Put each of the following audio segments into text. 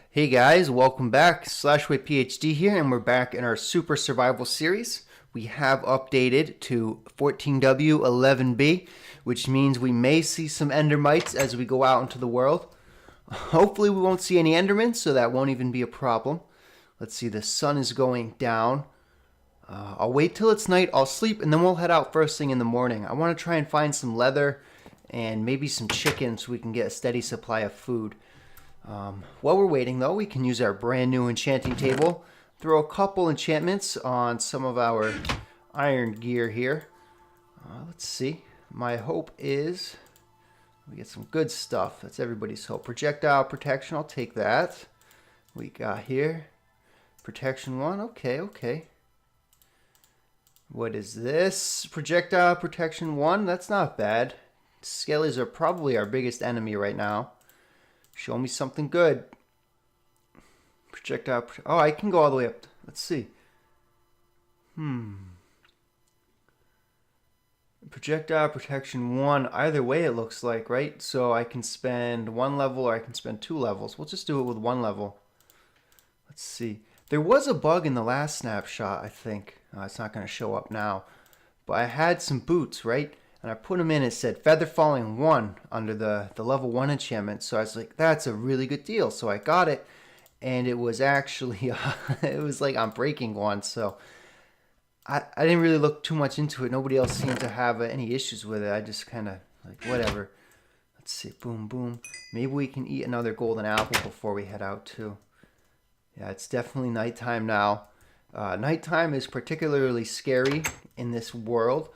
Hey guys, welcome back. Slashway PhD here, and we're back in our Super Survival series. We have updated to 14W11B, which means we may see some Endermites as we go out into the world. Hopefully we won't see any Endermen, so that won't even be a problem. Let's see, the sun is going down. I'll wait till it's night, I'll sleep, and then we'll head out first thing in the morning. I want to try and find some leather and maybe some chicken so we can get a steady supply of food. While we're waiting, though, we can use our brand new enchanting table, throw a couple enchantments on some of our iron gear here. Let's see. My hope is we get some good stuff. That's everybody's hope. Projectile protection, I'll take that. We got here. Protection 1, okay. What is this? Projectile protection 1, that's not bad. Skellies are probably our biggest enemy right now. Show me something good. Projectile. Oh, I can go all the way up. Let's see. Projectile protection 1. Either way it looks like, right? So I can spend 1 level or I can spend 2 levels. We'll just do it with 1 level. Let's see. There was a bug in the last snapshot, I think. It's not going to show up now. But I had some boots, right? And I put them in, it said Feather Falling 1 under the level 1 enchantment. So I was like, that's a really good deal. So I got it, and it was actually, it was like on Breaking 1. So I didn't really look too much into it. Nobody else seemed to have any issues with it. I just kind of like, whatever. Let's see, boom, boom. Maybe we can eat another golden apple before we head out too. Yeah, it's definitely nighttime now. Nighttime is particularly scary in this world.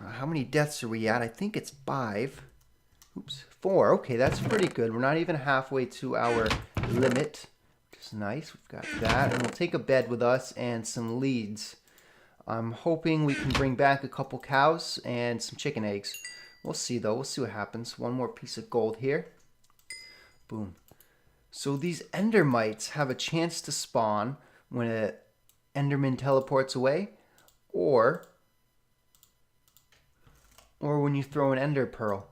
How many deaths are we at? I think it's 5. Oops, 4. Okay, that's pretty good. We're not even halfway to our limit, which is nice. We've got that, and we'll take a bed with us and some leads. I'm hoping we can bring back a couple cows and some chicken eggs. We'll see, though. We'll see what happens. One more piece of gold here. Boom. So these Endermites have a chance to spawn when an Enderman teleports away, or when you throw an ender pearl.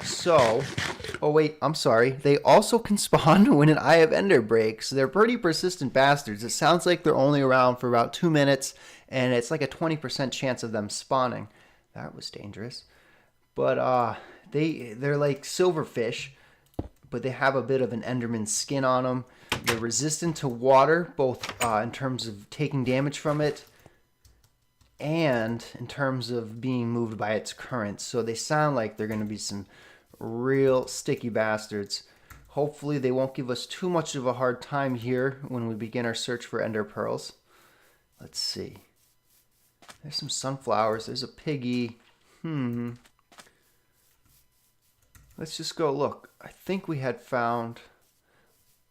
So, oh wait, I'm sorry. They also can spawn when an Eye of Ender breaks. They're pretty persistent bastards. It sounds like they're only around for about 2 minutes, and it's like a 20% chance of them spawning. That was dangerous. But they're like silverfish, but they have a bit of an Enderman skin on them. They're resistant to water, both in terms of taking damage from it, and in terms of being moved by its current. So they sound like they're going to be some real sticky bastards. Hopefully they won't give us too much of a hard time here when we begin our search for ender pearls. Let's see. There's some sunflowers. There's a piggy. Let's just go look. I think we had found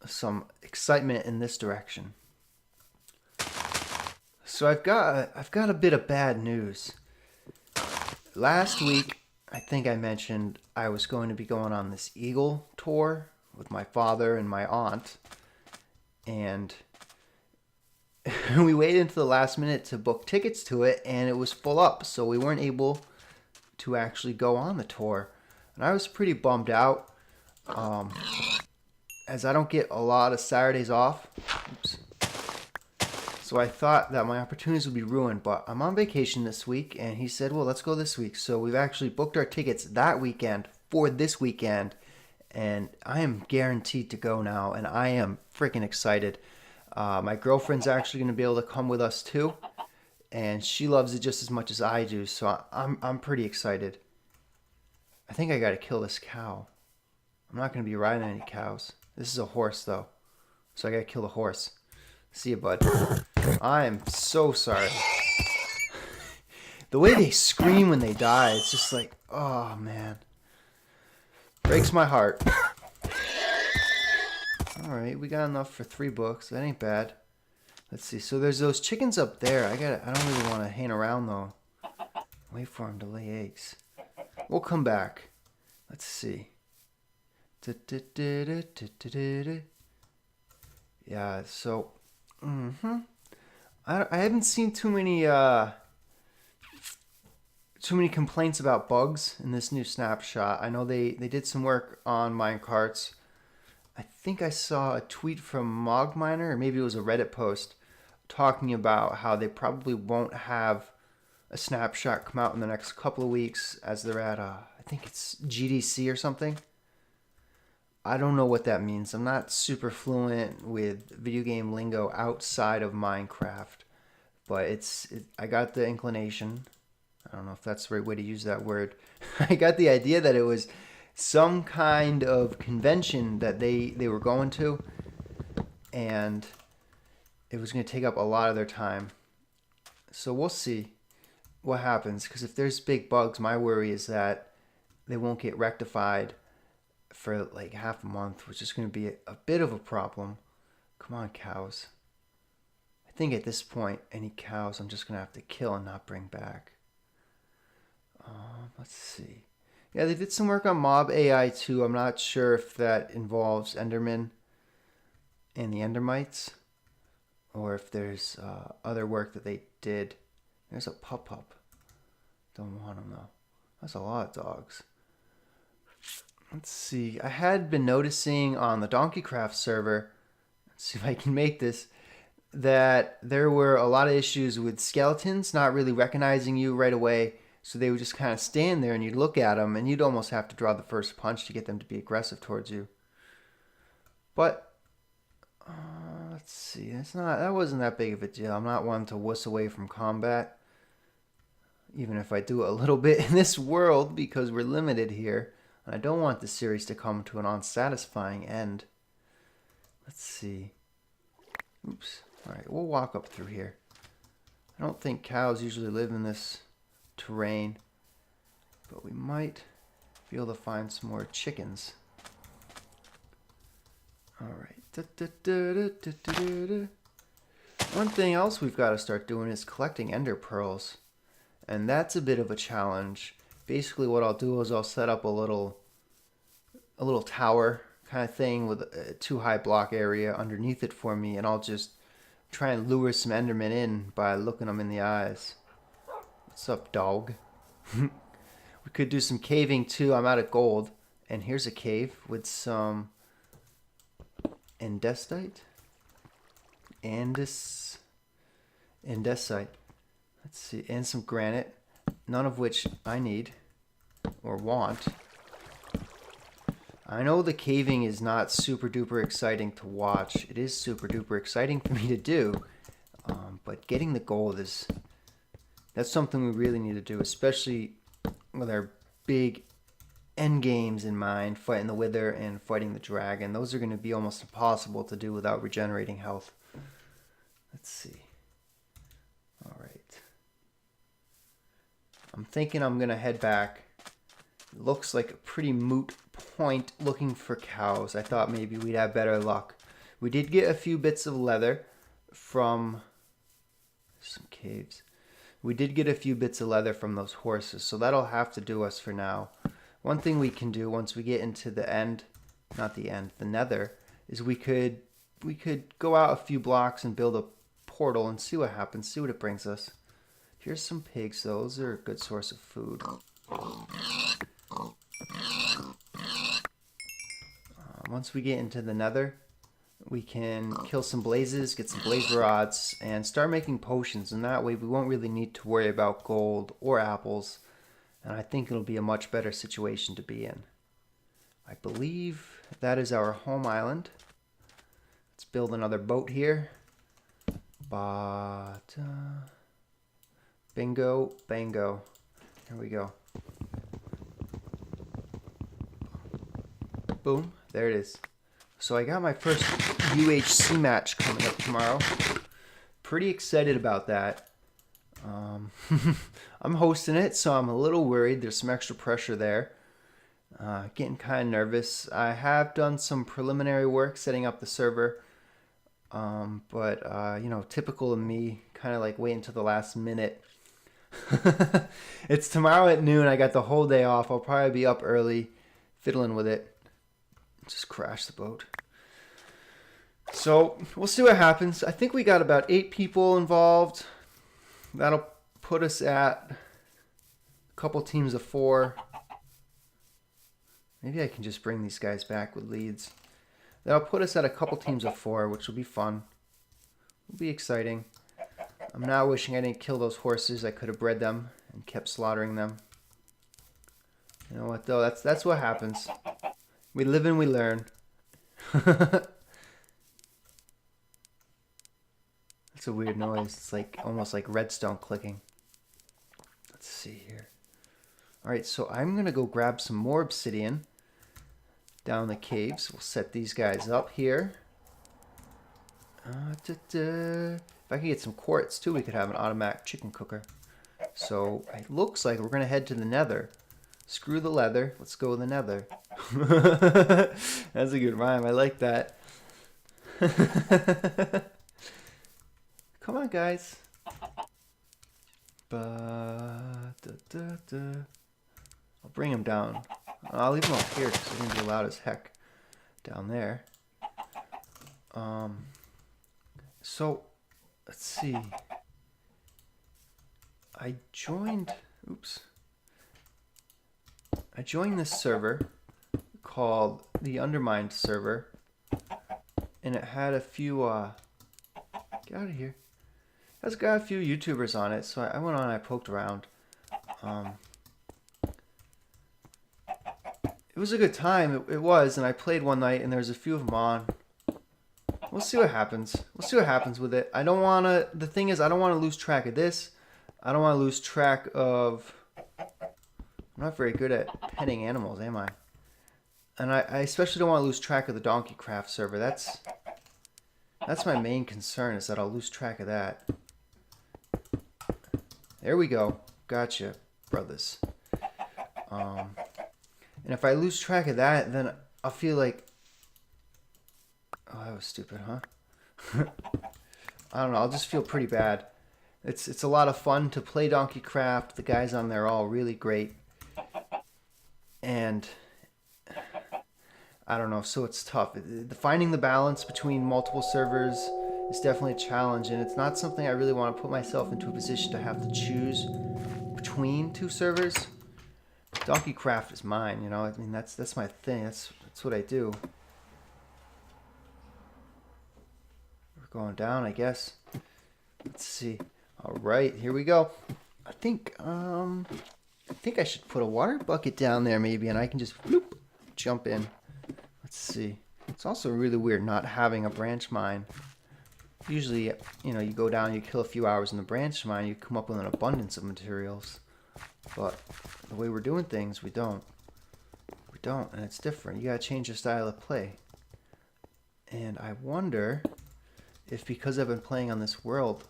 some excitement in this direction. So I've got a bit of bad news. Last week, I think I mentioned I was going to be going on this eagle tour with my father and my aunt, and we waited until the last minute to book tickets to it, and it was full up, so we weren't able to actually go on the tour. And I was pretty bummed out, as I don't get a lot of Saturdays off. Oops. So I thought that my opportunities would be ruined, but I'm on vacation this week, and he said, well, let's go this week. So we've actually booked our tickets that weekend for this weekend, and I am guaranteed to go now, and I am freaking excited. My girlfriend's actually going to be able to come with us too, and she loves it just as much as I do, so I'm pretty excited. I think I got to kill this cow. I'm not going to be riding any cows. This is a horse, though, so I got to kill the horse. See you, bud. I am so sorry. The way they scream when they die, it's just like, oh man. Breaks my heart. Alright, we got enough for 3 books. That ain't bad. Let's see. So there's those chickens up there. I don't really want to hang around though. Wait for them to lay eggs. We'll come back. Let's see. Yeah, so I haven't seen too many complaints about bugs in this new snapshot. I know they did some work on minecarts, I think I saw a tweet from Mogminer, or maybe it was a Reddit post, talking about how they probably won't have a snapshot come out in the next couple of weeks as they're at, I think it's GDC or something. I don't know what that means. I'm not super fluent with video game lingo outside of Minecraft, but I got the inclination. I don't know if that's the right way to use that word. I got the idea that it was some kind of convention that they were going to, and it was going to take up a lot of their time. So we'll see what happens, because if there's big bugs, my worry is that they won't get rectified for like half a month, which is going to be a bit of a problem. Come on, cows. I think at this point, any cows I'm just going to have to kill and not bring back. Let's see. Yeah, they did some work on mob AI too. I'm not sure if that involves Enderman and the Endermites, or if there's other work that they did. There's a pup. Don't want him though. That's a lot of dogs. Let's see. I had been noticing on the Donkeycraft server, let's see if I can make this, that there were a lot of issues with skeletons not really recognizing you right away. So they would just kind of stand there and you'd look at them and you'd almost have to draw the first punch to get them to be aggressive towards you. But let's see. That wasn't that big of a deal. I'm not one to wuss away from combat, even if I do a little bit in this world, because we're limited here. And I don't want the series to come to an unsatisfying end. Let's see. Oops. Alright, we'll walk up through here. I don't think cows usually live in this terrain, but we might be able to find some more chickens. Alright. One thing else we've got to start doing is collecting ender pearls. And that's a bit of a challenge. Basically what I'll do is I'll set up a little tower kind of thing with a 2-high block area underneath it for me, and I'll just try and lure some endermen in by looking them in the eyes. What's up, dog? We could do some caving too. I'm out of gold. And here's a cave with some andesite. Andesite. Let's see. And some granite. None of which I need or want. I know the caving is not super duper exciting to watch. It is super duper exciting for me to do. But getting the gold that's something we really need to do, especially with our big end games in mind, fighting the Wither and fighting the Dragon. Those are going to be almost impossible to do without regenerating health. Let's see. Alright. I'm thinking I'm going to head back. It looks like a pretty moot point looking for cows. I thought maybe we'd have better luck. We did get a few bits of leather from some caves. We did get a few bits of leather from those horses, so that'll have to do us for now. One thing we can do once we get into the Nether, is we could go out a few blocks and build a portal and see what happens, see what it brings us. Here's some pigs, though. Those are a good source of food. Once we get into the Nether, we can kill some blazes, get some blaze rods, and start making potions. And that way we won't really need to worry about gold or apples. And I think it'll be a much better situation to be in. I believe that is our home island. Let's build another boat here. Bingo, bango. Here we go. Boom. There it is. So I got my first UHC match coming up tomorrow. Pretty excited about that. I'm hosting it, so I'm a little worried. There's some extra pressure there. Getting kind of nervous. I have done some preliminary work setting up the server. But typical of me, kind of like wait until the last minute. It's tomorrow at noon. I got the whole day off. I'll probably be up early fiddling with it. Just crash the boat. So we'll see what happens. I think we got about 8 people involved. That'll put us at a couple teams of 4. Maybe I can just bring these guys back with leads. That'll put us at a couple teams of 4, which will be fun. Will be exciting. I'm now wishing I didn't kill those horses. I could have bred them and kept slaughtering them. You know what though? That's what happens. We live and we learn. That's a weird noise. It's like almost like redstone clicking. Let's see here. Alright, so I'm gonna go grab some more obsidian down the caves. We'll set these guys up here. If I could get some quartz too, we could have an automatic chicken cooker. So it looks like we're gonna head to the Nether. Screw the leather, let's go to the Nether. That's a good rhyme, I like that. Come on, guys. I'll bring him down. I'll leave him up here because it's going to be loud as heck down there. So, let's see. I joined this server called the Undermined server, and it had a few, get out of here. It's got a few YouTubers on it, so I went on and I poked around. It was a good time, it was, and I played one night and there's a few of them on. We'll see what happens. We'll see what happens with it. I don't want to, the thing is, I don't want to lose track of this. I don't want to lose track of, I'm not very good at petting animals, am I? And I especially don't want to lose track of the Donkey Craft server. That's my main concern, is that I'll lose track of that. There we go. Gotcha, brothers. And if I lose track of that, then I'll feel like... Oh, that was stupid, huh? I don't know. I'll just feel pretty bad. It's a lot of fun to play Donkey Craft. The guys on there are all really great. And... I don't know, so it's tough. Finding the balance between multiple servers is definitely a challenge, and it's not something I really want to put myself into a position to have to choose between 2 servers. Donkey Craft is mine, you know. I mean, that's my thing. That's what I do. We're going down, I guess. Let's see. All right, here we go. I think I should put a water bucket down there maybe, and I can just bloop, jump in. Let's see. It's also really weird not having a branch mine. Usually, you know, you go down, you kill a few hours in the branch mine, you come up with an abundance of materials. But the way we're doing things, we don't. We don't, and it's different. You gotta change your style of play. And I wonder if, because I've been playing on this world,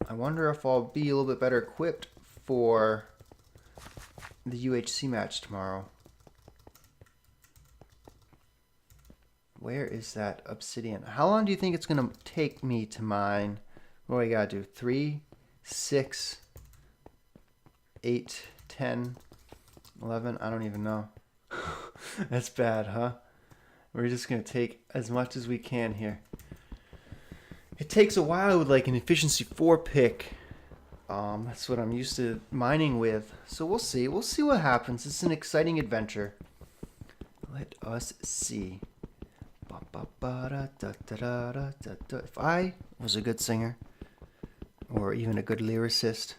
I wonder if I'll be a little bit better equipped for the UHC match tomorrow. Where is that obsidian? How long do you think it's going to take me to mine? What do I got to do? 3, 6, 8, 10, 11? I don't even know. That's bad, huh? We're just going to take as much as we can here. It takes a while with like an efficiency 4 pick. That's what I'm used to mining with. So we'll see. We'll see what happens. It's an exciting adventure. Let us see. If I was a good singer, or even a good lyricist,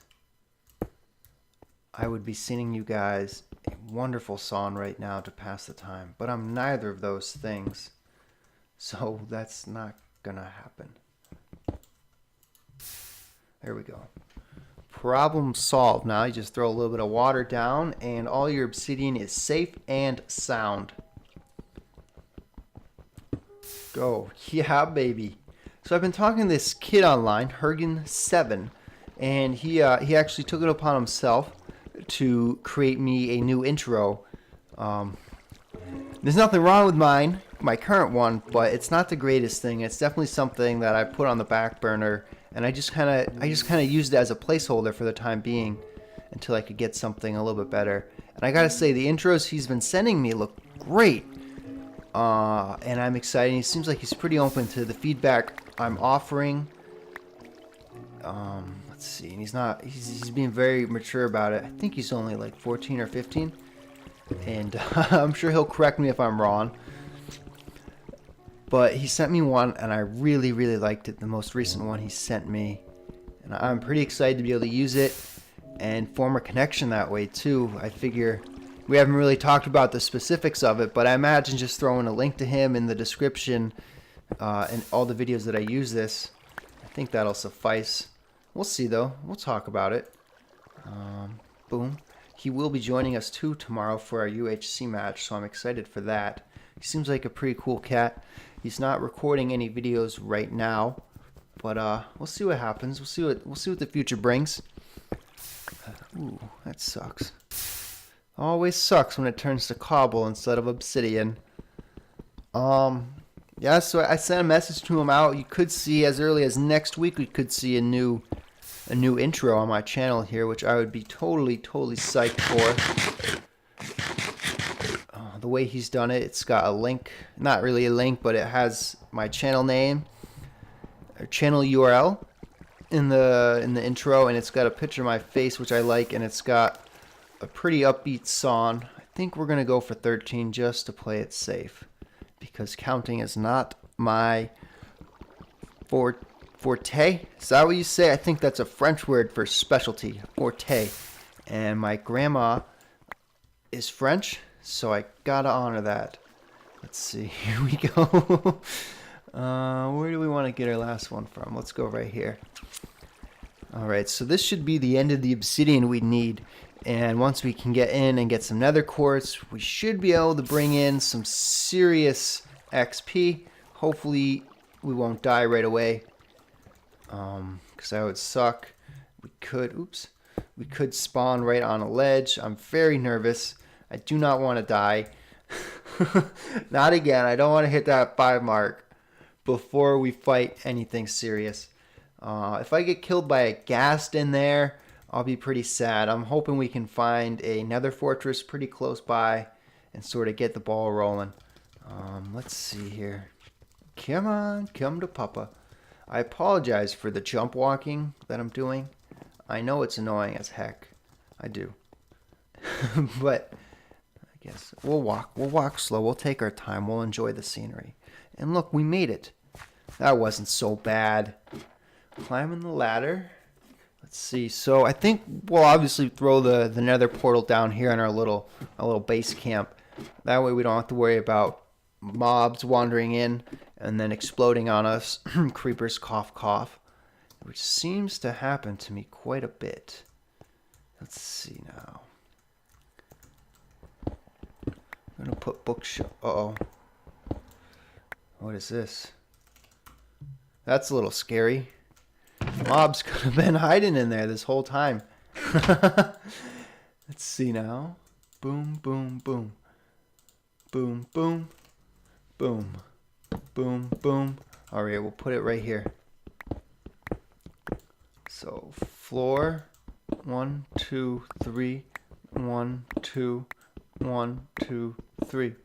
I would be singing you guys a wonderful song right now to pass the time. But I'm neither of those things, so that's not gonna happen. There we go. Problem solved. Now you just throw a little bit of water down, and all your obsidian is safe and sound. Go. Yeah, baby. So I've been talking to this kid online, Hergen7, and he actually took it upon himself to create me a new intro. There's nothing wrong with my current one, but it's not the greatest thing. It's definitely something that I put on the back burner, and I just kind of used it as a placeholder for the time being until I could get something a little bit better. And I gotta say, the intros he's been sending me look great. And I'm excited. He seems like he's pretty open to the feedback I'm offering. Let's see. And he's being very mature about it. I think he's only like 14 or 15. And I'm sure he'll correct me if I'm wrong. But he sent me one, and I really, really liked it. The most recent one he sent me. And I'm pretty excited to be able to use it and form a connection that way, too. I figure we haven't really talked about the specifics of it, but I imagine just throwing a link to him in the description and all the videos that I use this, I think that'll suffice. We'll see, though. We'll talk about it. Boom. He will be joining us, too, tomorrow for our UHC match, so I'm excited for that. He seems like a pretty cool cat. He's not recording any videos right now, but we'll see what happens. We'll see what the future brings. Ooh, that sucks. Always sucks when it turns to cobble instead of obsidian. Yeah, so I sent a message to him out. You could see as early as next week we could see a new intro on my channel here, which I would be totally psyched for. The way he's done it, it's got a link, not really a link, but it has my channel name or channel URL in the intro, and it's got a picture of my face, which I like, and it's got a pretty upbeat song. I think we're gonna go for 13 just to play it safe, because counting is not my forte. Is that what you say? I think that's a French word for specialty, forte. And my grandma is French, so I gotta honor that. Let's see, here we go. Where do we want to get our last one from? Let's go right here. Alright, so this should be the end of the obsidian we need. And once we can get in and get some nether quartz, we should be able to bring in some serious XP. Hopefully we won't die right away, because that would suck. We could spawn right on a ledge. I'm very nervous. I do not want to die. Not again. I don't want to hit that 5 mark before we fight anything serious. If I get killed by a ghast in there, I'll be pretty sad. I'm hoping we can find a nether fortress pretty close by and sort of get the ball rolling. Let's see here. Come on, come to Papa. I apologize for the jump walking that I'm doing. I know it's annoying as heck. I do. But I guess we'll walk slow. We'll take our time. We'll enjoy the scenery. And look, we made it. That wasn't so bad. Climbing the ladder. Let's see. So I think we'll obviously throw the nether portal down here in our little base camp. That way we don't have to worry about mobs wandering in and then exploding on us. Creepers, cough, cough. Which seems to happen to me quite a bit. Let's see now. I'm gonna put bookshelf. Uh-oh. What is this? That's a little scary. Mobs could have been hiding in there this whole time. Let's see now. Boom, boom, boom. Boom, boom. Boom. Boom, boom. Alright, we'll put it right here. So, floor. 1, 2, 3. 1, 2. 1, 2, 3.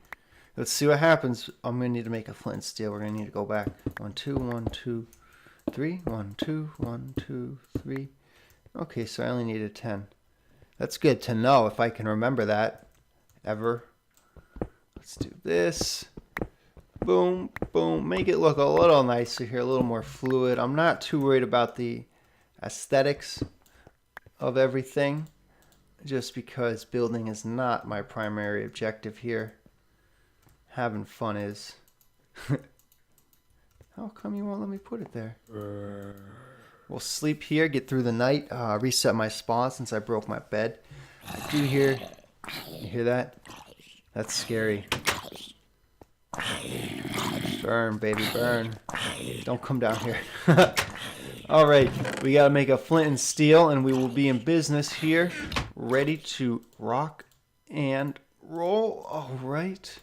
Let's see what happens. I'm going to need to make a flint and steel. We're going to need to go back. 1, 2, 1, 2, 3. 1, 2, 1, 2, 3. Okay, so I only needed 10. That's good to know if I can remember that ever. Let's do this. Boom, boom. Make it look a little nicer here, a little more fluid. I'm not too worried about the aesthetics of everything, just because building is not my primary objective here. Having fun is. How come you won't let me put it there? We'll sleep here, get through the night, reset my spawn since I broke my bed. I do hear, you hear that? That's scary. Burn, baby, burn. Don't come down here. Alright, we gotta make a flint and steel, and we will be in business here, ready to rock and roll. Alright.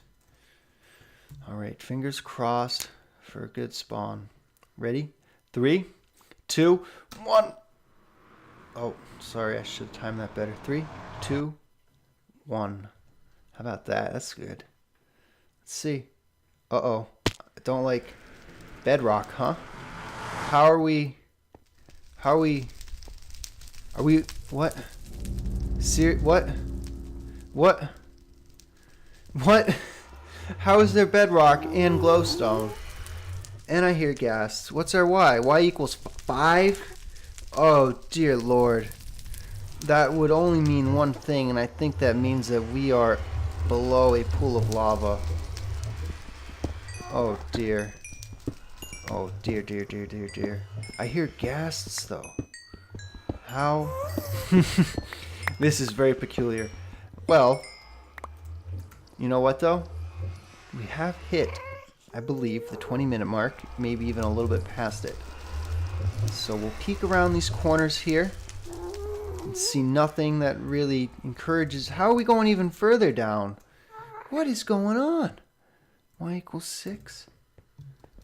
Alright, fingers crossed for a good spawn. Ready? 3, 2, 1. Oh, sorry, I should have timed that better. 3, 2, 1. How about that? That's good. Let's see. Uh-oh. I don't like bedrock, huh? Are we, what? What? How is there bedrock and glowstone? And I hear gas. What's our Y? Y equals 5? Oh, dear Lord. That would only mean one thing, and I think that means that we are below a pool of lava. Oh, dear. Oh, dear, dear, dear, dear, dear. I hear ghasts, though. How? This is very peculiar. Well, you know what, though? We have hit, I believe, the 20-minute mark, maybe even a little bit past it. So we'll peek around these corners here and see nothing that really encourages. How are we going even further down? What is going on? Y equals 6?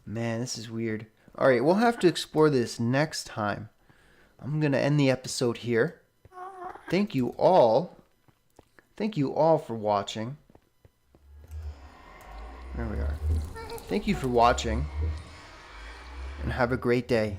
Man, this is weird. Alright, we'll have to explore this next time. I'm going to end the episode here. Thank you all. Thank you all for watching. There we are. Thank you for watching. And have a great day.